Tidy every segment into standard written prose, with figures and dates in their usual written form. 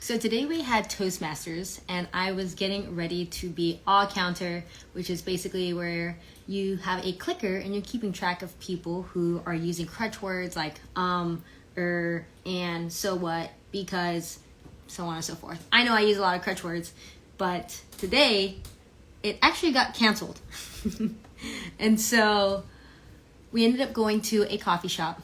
So today we had Toastmasters, and I was getting ready to be all counter, which is basically where you have a clicker and you're keeping track of people who are using crutch words like and so what, because, so on and so forth. I know I use a lot of crutch words, but today it actually got canceled. And so we ended up going to a coffee shop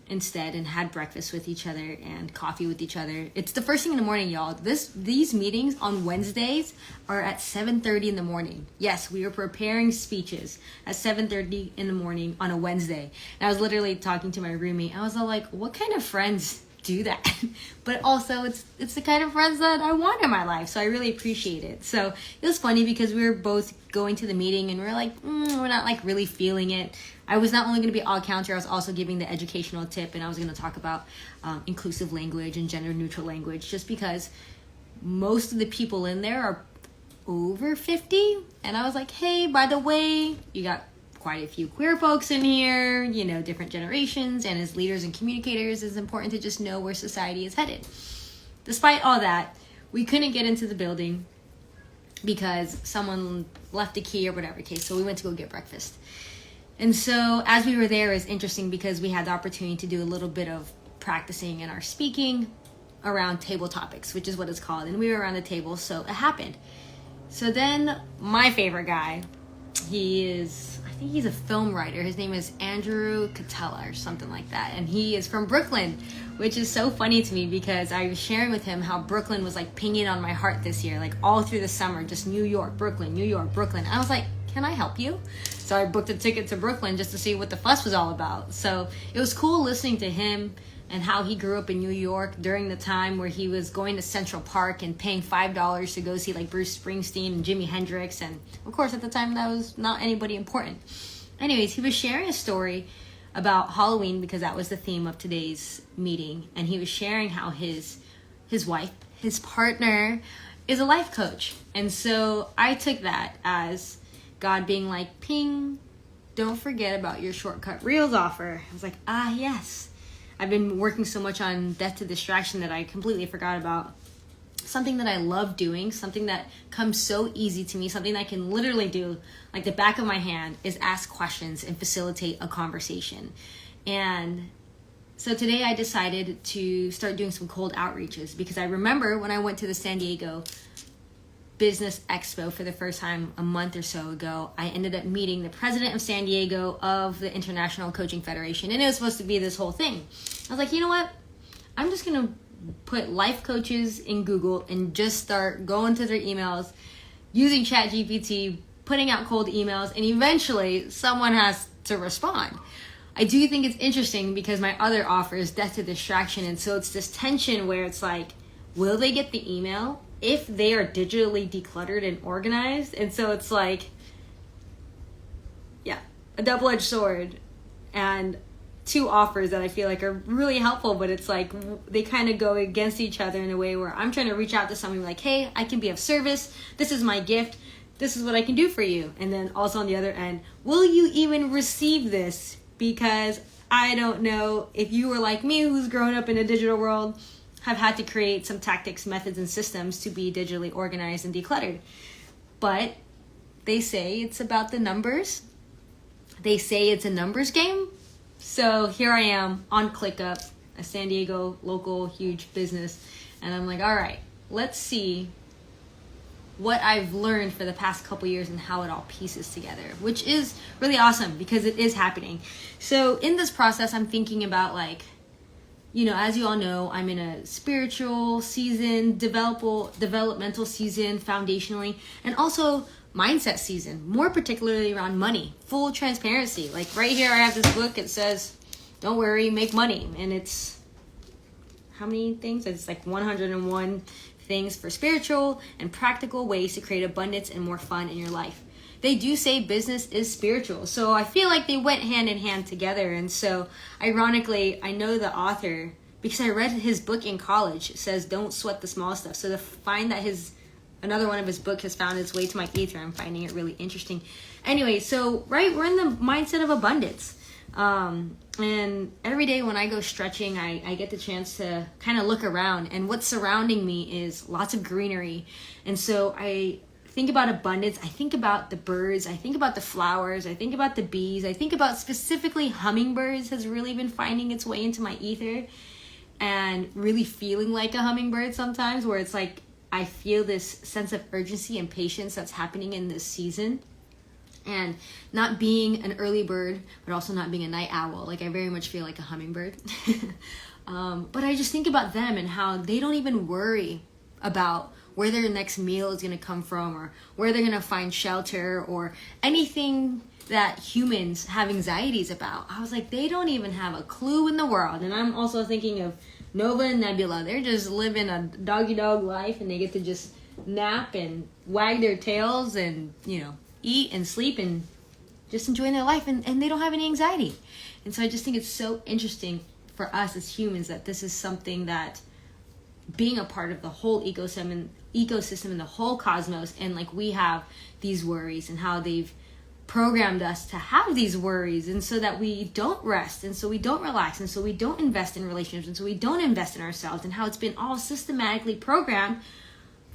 instead and had breakfast with each other and coffee with each other. It's the first thing in the morning, y'all. These meetings on Wednesdays are at 7:30 in the morning. Yes, we were preparing speeches at 7:30 in the morning on a Wednesday. And I was literally talking to my roommate. I was all like, what kind of friends do that? But also it's the kind of friends that I want in my life, so I really appreciate it. So it was funny because we were both going to the meeting and we were like, we're not like really feeling it. I was not only going to be all counter, I was also giving the educational tip, and I was going to talk about inclusive language and gender neutral language, just because most of the people in there are over 50. And I was like, hey, by the way, you got quite a few queer folks in here, you know, different generations, and as leaders and communicators, it's important to just know where society is headed. Despite all that, we couldn't get into the building because someone left a key or whatever case, so we went to go get breakfast. And so as we were there, it was interesting because we had the opportunity to do a little bit of practicing in our speaking around table topics, which is what it's called, and we were around the table, so it happened. So then my favorite guy, I think he's a film writer. His name is Andrew Catella or something like that. And he is from Brooklyn, which is so funny to me because I was sharing with him how Brooklyn was like pinging on my heart this year, like all through the summer, just New York, Brooklyn, New York, Brooklyn. I was like, can I help you? So I booked a ticket to Brooklyn just to see what the fuss was all about. So it was cool listening to him and how he grew up in New York during the time where he was going to Central Park and paying $5 to go see like Bruce Springsteen and Jimi Hendrix. And of course, at the time, that was not anybody important. Anyways, he was sharing a story about Halloween because that was the theme of today's meeting. And he was sharing how his wife, his partner, is a life coach. And so I took that as God being like, ping, don't forget about your shortcut reels offer. I was like, yes. I've been working so much on death to distraction that I completely forgot about something that I love doing, something that comes so easy to me, something that I can literally do like the back of my hand, is ask questions and facilitate a conversation. And so today I decided to start doing some cold outreaches because I remember when I went to the San Diego Business Expo for the first time a month or so ago, I ended up meeting the president of San Diego of the International Coaching Federation, and it was supposed to be this whole thing. I was like, you know what? I'm just going to put life coaches in Google and just start going to their emails, using ChatGPT, putting out cold emails, and eventually someone has to respond. I do think it's interesting because my other offer is death to distraction, and so it's this tension where it's like, will they get the email if they are digitally decluttered and organized? And so it's like, yeah, a double-edged sword, and two offers that I feel like are really helpful, but it's like they kind of go against each other in a way where I'm trying to reach out to someone like, hey, I can be of service. This is my gift. This is what I can do for you. And then also on the other end, will you even receive this? Because I don't know if you were like me, who's grown up in a digital world, have had to create some tactics, methods, and systems to be digitally organized and decluttered. But they say it's about the numbers. They say it's a numbers game. So here I am on ClickUp, a San Diego local huge business. And I'm like, all right, let's see what I've learned for the past couple years and how it all pieces together, which is really awesome because it is happening. So in this process, I'm thinking about like, you know, as you all know, I'm in a spiritual season, developmental season, foundationally, and also mindset season, more particularly around money, full transparency. Like right here, I have this book. It says, don't worry, make money. And it's how many things? It's like 101 things for spiritual and practical ways to create abundance and more fun in your life. They do say business is spiritual. So I feel like they went hand in hand together. And so ironically, I know the author because I read his book in college. It says, don't sweat the small stuff. So to find that another one of his books has found its way to my ether, I'm finding it really interesting. Anyway, so right, we're in the mindset of abundance. And every day when I go stretching, I get the chance to kind of look around, and what's surrounding me is lots of greenery. And so I think about abundance. I think about the birds. I think about the flowers. I think about the bees. I think about specifically hummingbirds has really been finding its way into my ether, and really feeling like a hummingbird sometimes, where it's like I feel this sense of urgency and patience that's happening in this season. And not being an early bird, but also not being a night owl. Like, I very much feel like a hummingbird. But I just think about them and how they don't even worry about where their next meal is going to come from, or where they're going to find shelter, or anything that humans have anxieties about. I was like, they don't even have a clue in the world. And I'm also thinking of Nova and Nebula. They're just living a doggy dog life, and they get to just nap and wag their tails and, eat and sleep and just enjoying their life, and they don't have any anxiety. And so I just think it's so interesting for us as humans that this is something that, being a part of the whole ecosystem and the whole cosmos, and like we have these worries, and how they've programmed us to have these worries, and so that we don't rest, and so we don't relax, and so we don't invest in relationships, and so we don't invest in ourselves, and how it's been all systematically programmed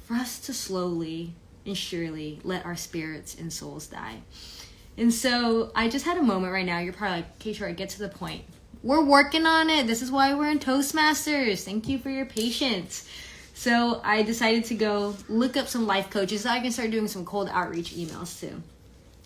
for us to slowly and surely let our spirits and souls die. And so I just had a moment right now. You're probably like, K.Short, get to the point. We're working on it. This is why we're in Toastmasters. Thank you for your patience. So I decided to go look up some life coaches so I can start doing some cold outreach emails too.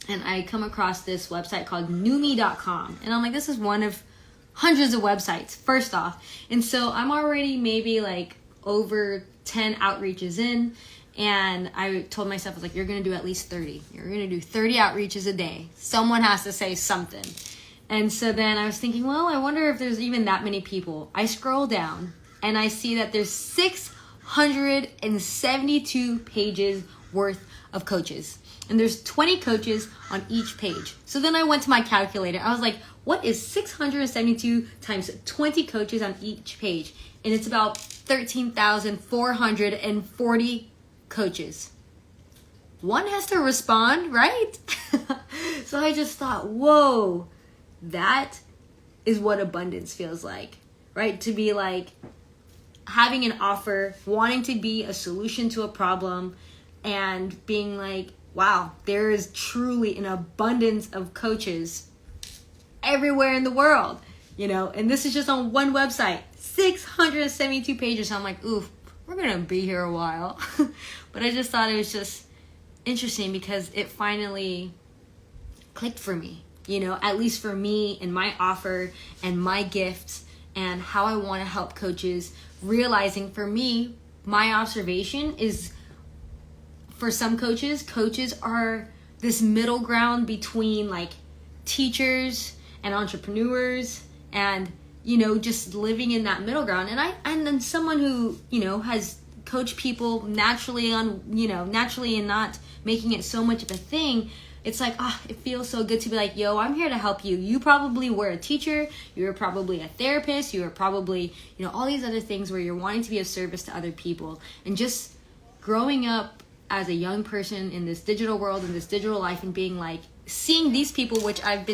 And I come across this website called newme.com. And I'm like, this is one of hundreds of websites, first off. And so I'm already maybe like over 10 outreaches in. And I told myself, I was like, you're going to do at least 30. You're going to do 30 outreaches a day. Someone has to say something. And so then I was thinking, well, I wonder if there's even that many people. I scroll down and I see that there's 672 pages worth of coaches. And there's 20 coaches on each page. So then I went to my calculator. I was like, what is 672 times 20 coaches on each page? And it's about 13,440 coaches. One has to respond, right? So I just thought, whoa, that is what abundance feels like, right? To be like having an offer, wanting to be a solution to a problem, and being like, wow, there is truly an abundance of coaches everywhere in the world, and this is just on one website, 672 pages. So I'm like, oof, we're going to be here a while. But I just thought it was just interesting because it finally clicked for me, at least for me and my offer and my gifts and how I want to help coaches, realizing for me, my observation is for some coaches are this middle ground between like teachers and entrepreneurs and, just living in that middle ground. And then someone who, has coached people naturally and not making it so much of a thing. It's like, it feels so good to be like, yo, I'm here to help you. You probably were a teacher. You were probably a therapist. You were probably, all these other things where you're wanting to be of service to other people. And just growing up as a young person in this digital world, in this digital life, and being like, seeing these people, which it's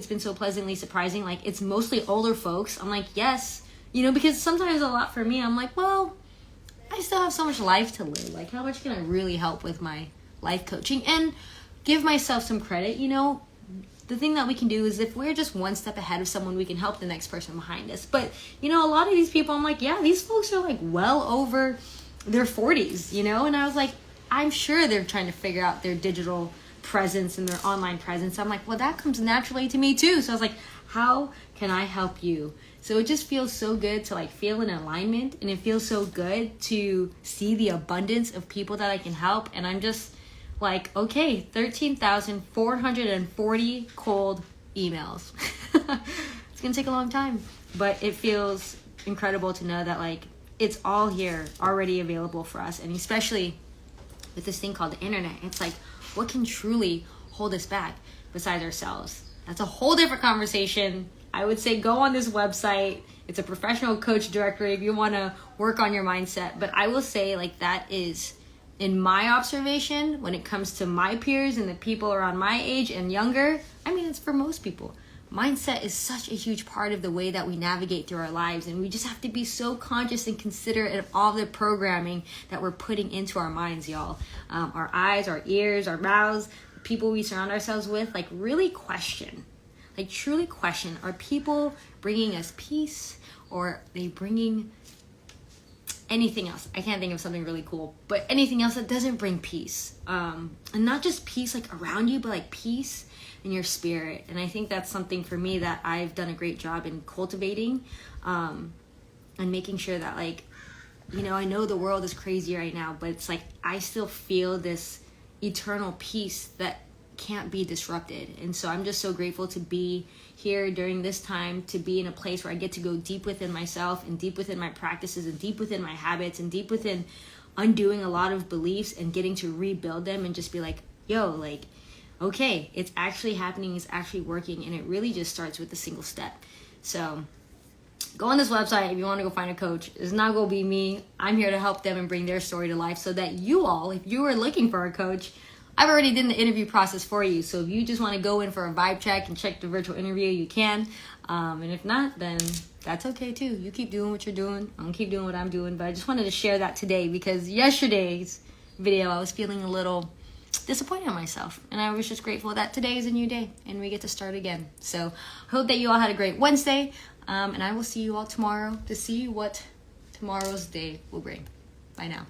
been so pleasantly surprising. Like, it's mostly older folks. I'm like, yes, because sometimes a lot for me, I'm like, well, I still have so much life to live. Like, how much can I really help with my life coaching? And give myself some credit. The thing that we can do is if we're just one step ahead of someone, we can help the next person behind us. But, a lot of these people, I'm like, yeah, these folks are like well over their 40s, and I was like, I'm sure they're trying to figure out their digital presence and their online presence. I'm like, well, that comes naturally to me too. So I was like, how can I help you? So it just feels so good to like feel in alignment, and it feels so good to see the abundance of people that I can help. And I'm just like, okay, 13,440 cold emails. It's gonna take a long time, but it feels incredible to know that like it's all here already available for us. And especially with this thing called the internet, it's like, what can truly hold us back besides ourselves? That's a whole different conversation. I would say go on this website. It's a professional coach directory if you want to work on your mindset. But I will say like that is, in my observation, when it comes to my peers and the people around my age and younger, I mean, it's for most people. mindset is such a huge part of the way that we navigate through our lives, and we just have to be so conscious and considerate of all the programming that we're putting into our minds, y'all. Our eyes, our ears, our mouths, the people we surround ourselves with. Like, really question, like truly question, are people bringing us peace, or are they bringing anything else? I can't think of something really cool, but anything else that doesn't bring peace, and not just peace like around you, but like peace in your spirit. And I think that's something for me that I've done a great job in cultivating, and making sure that, like, you know, I know the world is crazy right now, but it's like I still feel this eternal peace that can't be disrupted. And so I'm just so grateful to be here during this time, to be in a place where I get to go deep within myself and deep within my practices and deep within my habits and deep within undoing a lot of beliefs and getting to rebuild them and just be like, yo, like, okay, it's actually happening, it's actually working, and it really just starts with a single step. So go on this website if you want to go find a coach. It's not going to be me. I'm here to help them and bring their story to life so that you all, if you are looking for a coach, I've already done the interview process for you. So if you just want to go in for a vibe check and check the virtual interview, you can. And if not, then that's okay too. You keep doing what you're doing. I'm keep doing what I'm doing. But I just wanted to share that today because yesterday's video, I was feeling a little disappointed in myself, and I was just grateful that today is a new day and we get to start again. So I hope that you all had a great Wednesday, and I will see you all tomorrow to see what tomorrow's day will bring. Bye now.